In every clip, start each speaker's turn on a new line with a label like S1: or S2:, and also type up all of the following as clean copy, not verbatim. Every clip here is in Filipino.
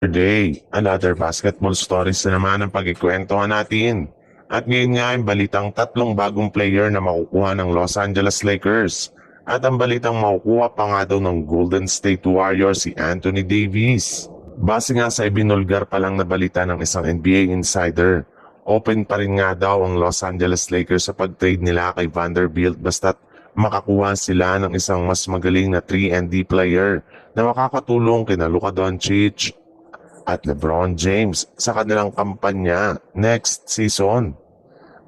S1: Today, another basketball stories na naman ang pagkikwentuhan natin. At ngayon nga ay balitang tatlong bagong player na makukuha ng Los Angeles Lakers. At ang balitang makukuha pa nga daw ng Golden State Warriors si Anthony Davis. Base nga sa ibinulgar pa lang na balita ng isang NBA insider, open pa rin nga daw ang Los Angeles Lakers sa pag-trade nila kay Vanderbilt basta't makakuha sila ng isang mas magaling na 3-and-D player na makakatulong kina Luka Doncic at LeBron James sa kanilang kampanya next season.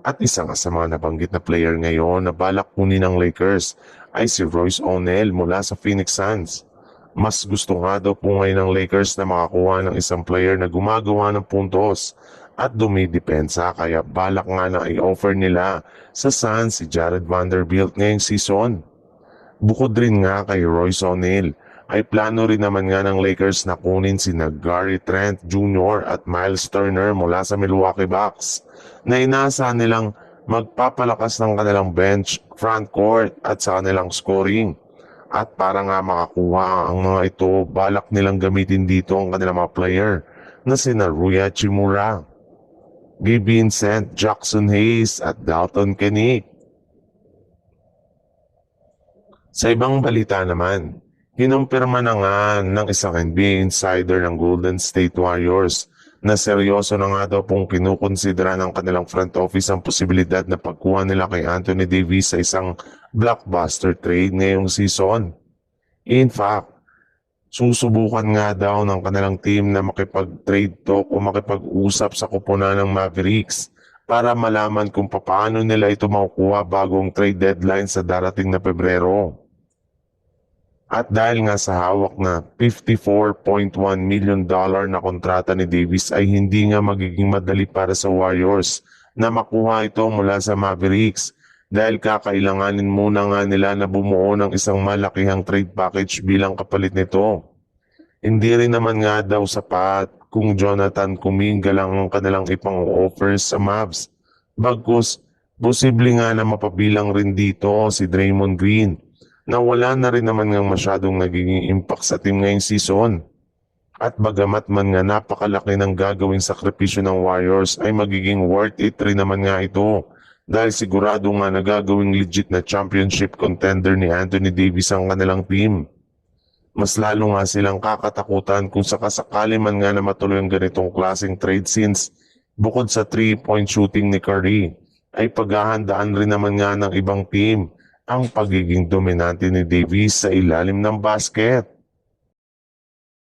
S1: At isa nga sa mga nabanggit na player ngayon na balak kunin ng Lakers ay si Royce O'Neal mula sa Phoenix Suns. Mas gusto nga daw po ngayon ng Lakers na makakuha ng isang player na gumagawa ng puntos at dumidepensa kaya balak nga na i-offer nila sa Suns si Jared Vanderbilt ngayong season. Bukod rin nga kay Royce O'Neal, ay plano rin naman nga ng Lakers na kunin sina Gary Trent Jr. at Miles Turner mula sa Milwaukee Bucks na inaasahan nilang magpapalakas ng kanilang bench, front court at sa kanilang scoring. At para nga makakuha ang mga ito, balak nilang gamitin dito ang kanilang mga player na sina Rui Hachimura, Gabe Vincent, Jackson Hayes at Dalton Kenick. Sa ibang balita naman, kinumpirma na nga ng isang NBA insider ng Golden State Warriors na seryoso na nga daw pong kinukonsidera ng kanilang front office ang posibilidad na pagkuha nila kay Anthony Davis sa isang blockbuster trade ngayong season. In fact, susubukan nga daw ng kanilang team na makipag-trade talk o makipag-usap sa kupunan ng Mavericks para malaman kung paano nila ito makukuha bagong trade deadline sa darating na Pebrero. At dahil nga sa hawak na $54.1 million na kontrata ni Davis ay hindi nga magiging madali para sa Warriors na makuha ito mula sa Mavericks dahil kakailanganin muna nga nila na bumuo ng isang malakihang trade package bilang kapalit nito. Hindi rin naman nga daw sapat kung Jonathan Kuminga lang ang kanilang ipang-offers sa Mavs. Bagkus, posible nga na mapabilang rin dito si Draymond Green na wala na rin naman nga masyadong nagiging impact sa team ngayong season. At bagamat man nga napakalaki ng gagawing sakripisyo ng Warriors ay magiging worth it rin naman nga ito dahil sigurado nga na gagawing legit na championship contender ni Anthony Davis ang kanilang team. Mas lalo nga silang kakatakutan kung sakasakali man nga na matuloy ang ganitong klaseng trade since bukod sa 3-point shooting ni Curry ay paghahandaan rin naman nga ng ibang team ang pagiging dominante ni Davis sa ilalim ng basket.